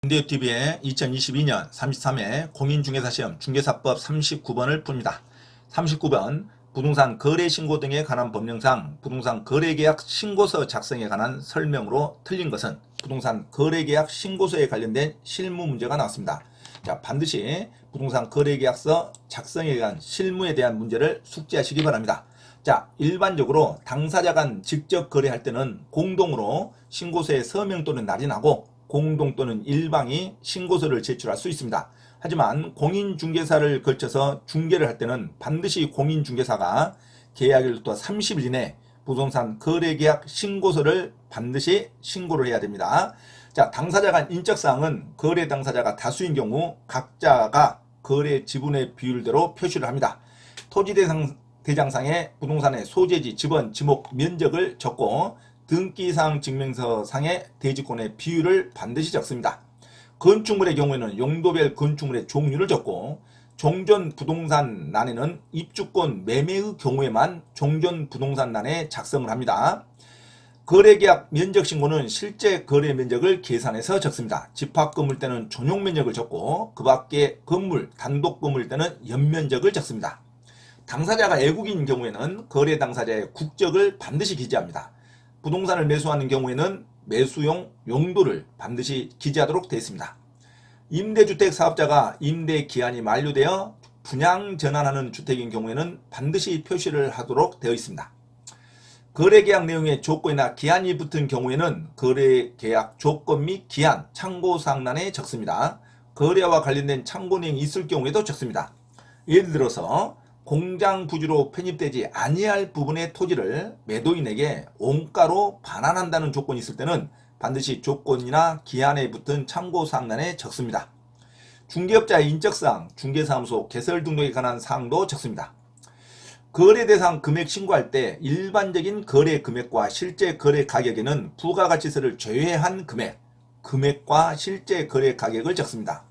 인대유TV의 2022년 33회 공인중개사시험 중개사법 39번을 풉니다. 39번 부동산 거래신고 등에 관한 법령상 부동산 거래계약 신고서 작성에 관한 설명으로 틀린 것은 부동산 거래계약 신고서에 관련된 실무 문제가 나왔습니다. 자, 반드시 부동산 거래계약서 작성에 관한 실무에 대한 문제를 숙지하시기 바랍니다. 자, 일반적으로 당사자 간 직접 거래할 때는 공동으로 신고서에 서명 또는 날인하고 공동 또는 일방이 신고서를 제출할 수 있습니다. 하지만 공인중개사를 거쳐서 중개를 할 때는 반드시 공인중개사가 계약일부터 30일 이내 부동산 거래계약 신고서를 반드시 신고를 해야 됩니다. 자, 당사자 간 인적사항은 거래 당사자가 다수인 경우 각자가 거래 지분의 비율대로 표시를 합니다. 토지대장상에 부동산의 소재지, 지번, 지목, 면적을 적고 등기사항 증명서상의 대지권의 비율을 반드시 적습니다. 건축물의 경우에는 용도별 건축물의 종류를 적고 종전부동산란에는 입주권 매매의 경우에만 종전부동산란에 작성을 합니다. 거래계약 면적신고는 실제 거래 면적을 계산해서 적습니다. 집합건물 때는 전용면적을 적고 그 밖에 건물, 단독건물 때는 연면적을 적습니다. 당사자가 애국인 경우에는 거래 당사자의 국적을 반드시 기재합니다. 부동산을 매수하는 경우에는 매수용 용도를 반드시 기재하도록 되어 있습니다. 임대주택 사업자가 임대 기한이 만료되어 분양 전환하는 주택인 경우에는 반드시 표시를 하도록 되어 있습니다. 거래계약 내용의 조건이나 기한이 붙은 경우에는 거래계약 조건 및 기한 참고사항란에 적습니다. 거래와 관련된 참고 내용이 있을 경우에도 적습니다. 예를 들어서 공장 부지로 편입되지 아니할 부분의 토지를 매도인에게 원가로 반환한다는 조건이 있을 때는 반드시 조건이나 기한에 붙은 참고사항란에 적습니다. 중개업자의 인적사항, 중개사무소 개설 등록에 관한 사항도 적습니다. 거래 대상 금액 신고할 때 일반적인 거래 금액과 실제 거래 가격에는 부가가치세를 제외한 금액과 실제 거래 가격을 적습니다.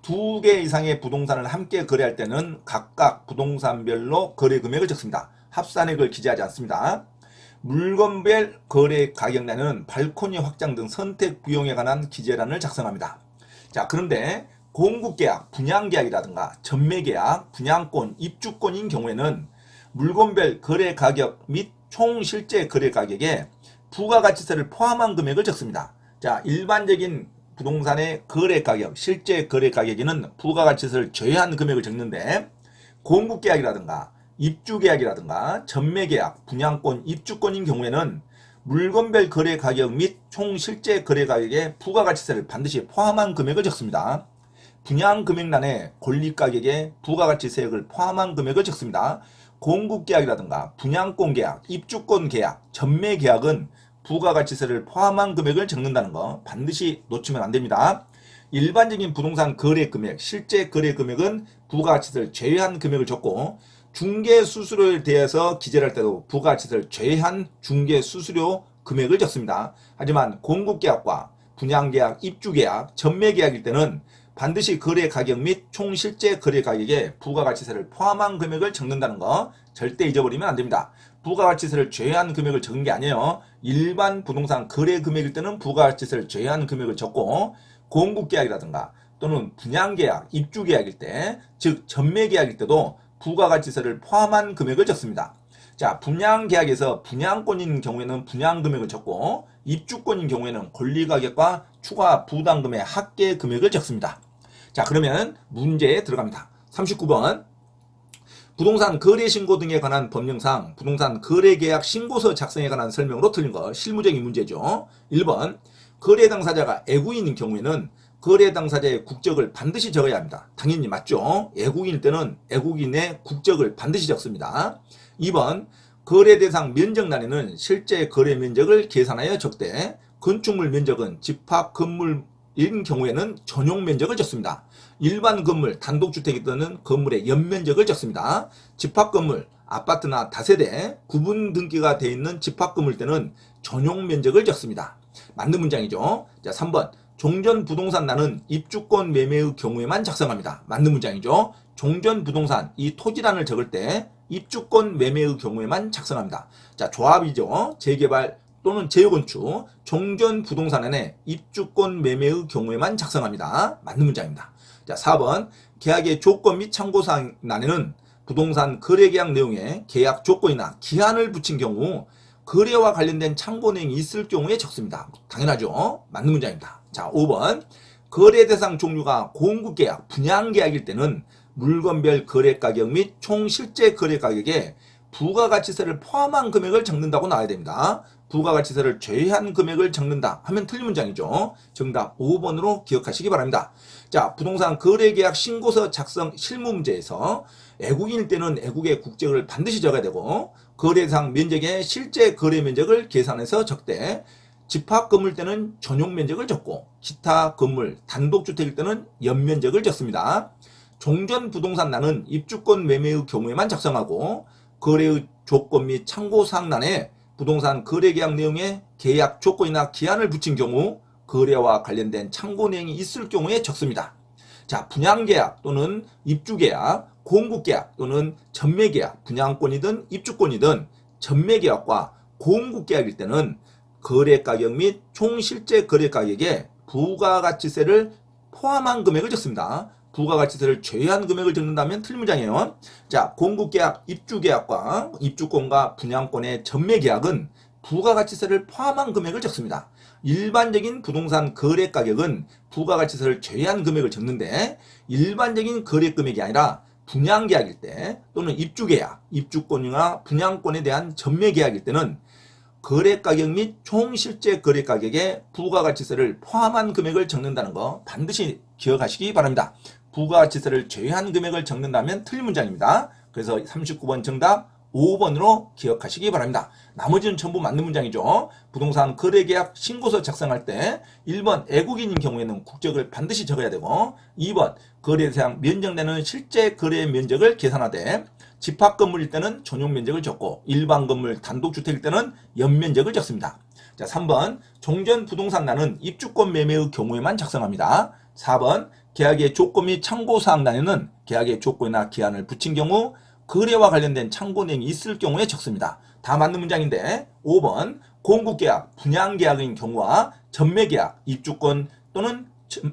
2개 이상의 부동산을 함께 거래할 때는 각각 부동산별로 거래 금액을 적습니다. 합산액을 기재하지 않습니다. 물건별 거래 가격란에는 발코니 확장 등 선택 비용에 관한 기재란을 작성합니다. 자, 그런데 공급계약, 분양계약이라든가 전매계약, 분양권, 입주권인 경우에는 물건별 거래 가격 및 총 실제 거래 가격에 부가가치세를 포함한 금액을 적습니다. 자, 일반적인 부동산의 거래 가격, 실제 거래 가격에는 부가가치세를 제외한 금액을 적는데 공급계약이라든가 입주계약이라든가 전매계약, 분양권, 입주권인 경우에는 물건별 거래 가격 및 총 실제 거래 가격에 부가가치세를 반드시 포함한 금액을 적습니다. 분양금액란에 권리가격에 부가가치세액을 포함한 금액을 적습니다. 공급계약이라든가 분양권계약, 입주권계약, 전매계약은 부가가치세를 포함한 금액을 적는다는 거 반드시 놓치면 안 됩니다. 일반적인 부동산 거래 금액, 실제 거래 금액은 부가가치세를 제외한 금액을 적고 중개수수료에 대해서 기재를 할 때도 부가가치세를 제외한 중개수수료 금액을 적습니다. 하지만 공급계약과 분양계약, 입주계약, 전매계약일 때는 반드시 거래 가격 및 총 실제 거래 가격에 부가가치세를 포함한 금액을 적는다는 거 절대 잊어버리면 안 됩니다. 부가가치세를 제외한 금액을 적은 게 아니에요. 일반 부동산 거래 금액일 때는 부가가치세를 제외한 금액을 적고 공급계약이라든가 또는 분양계약, 입주계약일 때, 즉 전매계약일 때도 부가가치세를 포함한 금액을 적습니다. 자, 분양계약에서 분양권인 경우에는 분양금액을 적고 입주권인 경우에는 권리가격과 추가 부담금의 합계 금액을 적습니다. 자, 그러면 문제에 들어갑니다. 39번 부동산 거래신고 등에 관한 법령상 부동산 거래계약 신고서 작성에 관한 설명으로 틀린 거 실무적인 문제죠. 1번 거래 당사자가 애국인인 경우에는 거래 당사자의 국적을 반드시 적어야 합니다. 당연히 맞죠. 애국인일 때는 애국인의 국적을 반드시 적습니다. 2번 거래 대상 면적란에는 실제 거래 면적을 계산하여 적되 건축물 면적은 집합 건물인 경우에는 전용 면적을 적습니다. 일반 건물, 단독주택이 뜨는 건물의 연면적을 적습니다. 집합건물, 아파트나 다세대, 구분 등기가 되어 있는 집합건물 때는 전용 면적을 적습니다. 맞는 문장이죠. 자, 3번 종전부동산란은 입주권 매매의 경우에만 작성합니다. 맞는 문장이죠. 종전부동산, 이 토지란을 적을 때 입주권 매매의 경우에만 작성합니다. 자, 조합이죠. 재개발, 또는 재건축, 종전 부동산의 입주권 매매의 경우에만 작성합니다. 맞는 문장입니다. 자, 4번 계약의 조건 및 참고사항란에는 부동산 거래계약 내용에 계약 조건이나 기한을 붙인 경우 거래와 관련된 참고 내용이 있을 경우에 적습니다. 당연하죠. 맞는 문장입니다. 자, 5번 거래 대상 종류가 공급계약, 분양계약일 때는 물건별 거래가격 및 총 실제 거래가격에 부가가치세를 포함한 금액을 적는다고 나와야 됩니다. 부가가치세를 제외한 금액을 적는다 하면 틀린 문장이죠. 정답 5번으로 기억하시기 바랍니다. 자, 부동산 거래계약 신고서 작성 실무 문제에서 애국인일 때는 애국의 국적을 반드시 적어야 되고 거래상 면적의 실제 거래 면적을 계산해서 적되 집합 건물 때는 전용 면적을 적고 기타 건물 단독주택일 때는 연면적을 적습니다. 종전 부동산란은 입주권 매매의 경우에만 작성하고 거래의 조건 및 참고사항란에 부동산 거래계약 내용에 계약 조건이나 기한을 붙인 경우 거래와 관련된 참고 내용이 있을 경우에 적습니다. 자, 분양계약 또는 입주계약, 공급계약 또는 전매계약, 분양권이든 입주권이든 전매계약과 공급계약일 때는 거래가격 및 총 실제 거래가격에 부가가치세를 포함한 금액을 적습니다. 부가가치세를 제외한 금액을 적는다면 틀린 문장이에요. 자, 공급계약, 입주계약과 입주권과 분양권의 전매계약은 부가가치세를 포함한 금액을 적습니다. 일반적인 부동산 거래가격은 부가가치세를 제외한 금액을 적는데 일반적인 거래금액이 아니라 분양계약일 때 또는 입주계약, 입주권이나 분양권에 대한 전매계약일 때는 거래가격 및 총 실제 거래가격에 부가가치세를 포함한 금액을 적는다는 거 반드시 기억하시기 바랍니다. 부가가치세를 제외한 금액을 적는다면 틀린 문장입니다. 그래서 39번 정답 5번으로 기억하시기 바랍니다. 나머지는 전부 맞는 문장이죠. 부동산 거래계약 신고서 작성할 때 1번 애국인인 경우에는 국적을 반드시 적어야 되고 2번 거래대상 면적내는 실제 거래 면적을 계산하되 집합 건물일 때는 전용 면적을 적고 일반 건물 단독주택일 때는 연면적을 적습니다. 자, 3번 종전 부동산란은 입주권 매매의 경우에만 작성합니다. 4번 계약의 조건 및 참고사항란에는 계약의 조건이나 기한을 붙인 경우 거래와 관련된 참고 내용이 있을 경우에 적습니다. 다 맞는 문장인데 5번 공급계약, 분양계약인 경우와 전매계약, 입주권 또는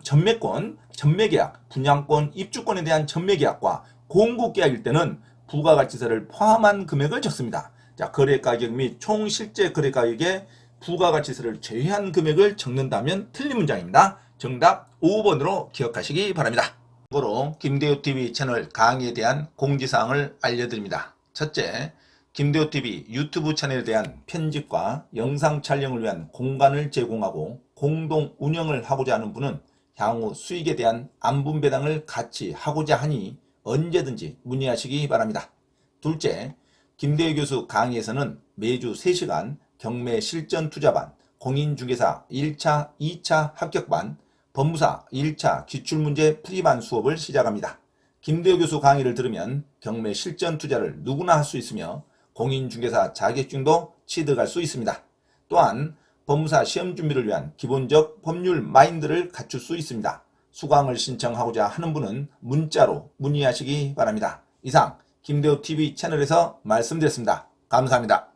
전매권, 전매계약, 분양권, 입주권에 대한 전매계약과 공급계약일 때는 부가가치세를 포함한 금액을 적습니다. 자, 거래가격 및 총 실제 거래가격에 부가가치세를 제외한 금액을 적는다면 틀린 문장입니다. 정답 5번으로 기억하시기 바랍니다. 참고로 김대호TV 채널 강의에 대한 공지사항을 알려드립니다. 첫째, 김대호TV 유튜브 채널에 대한 편집과 영상 촬영을 위한 공간을 제공하고 공동 운영을 하고자 하는 분은 향후 수익에 대한 안분배당을 같이 하고자 하니 언제든지 문의하시기 바랍니다. 둘째, 김대호 교수 강의에서는 매주 3시간 경매 실전 투자반, 공인중개사 1차, 2차 합격반, 법무사 1차 기출문제 프리반 수업을 시작합니다. 김대호 교수 강의를 들으면 경매 실전 투자를 누구나 할 수 있으며 공인중개사 자격증도 취득할 수 있습니다. 또한 법무사 시험 준비를 위한 기본적 법률 마인드를 갖출 수 있습니다. 수강을 신청하고자 하는 분은 문자로 문의하시기 바랍니다. 이상 김대호TV 채널에서 말씀드렸습니다. 감사합니다.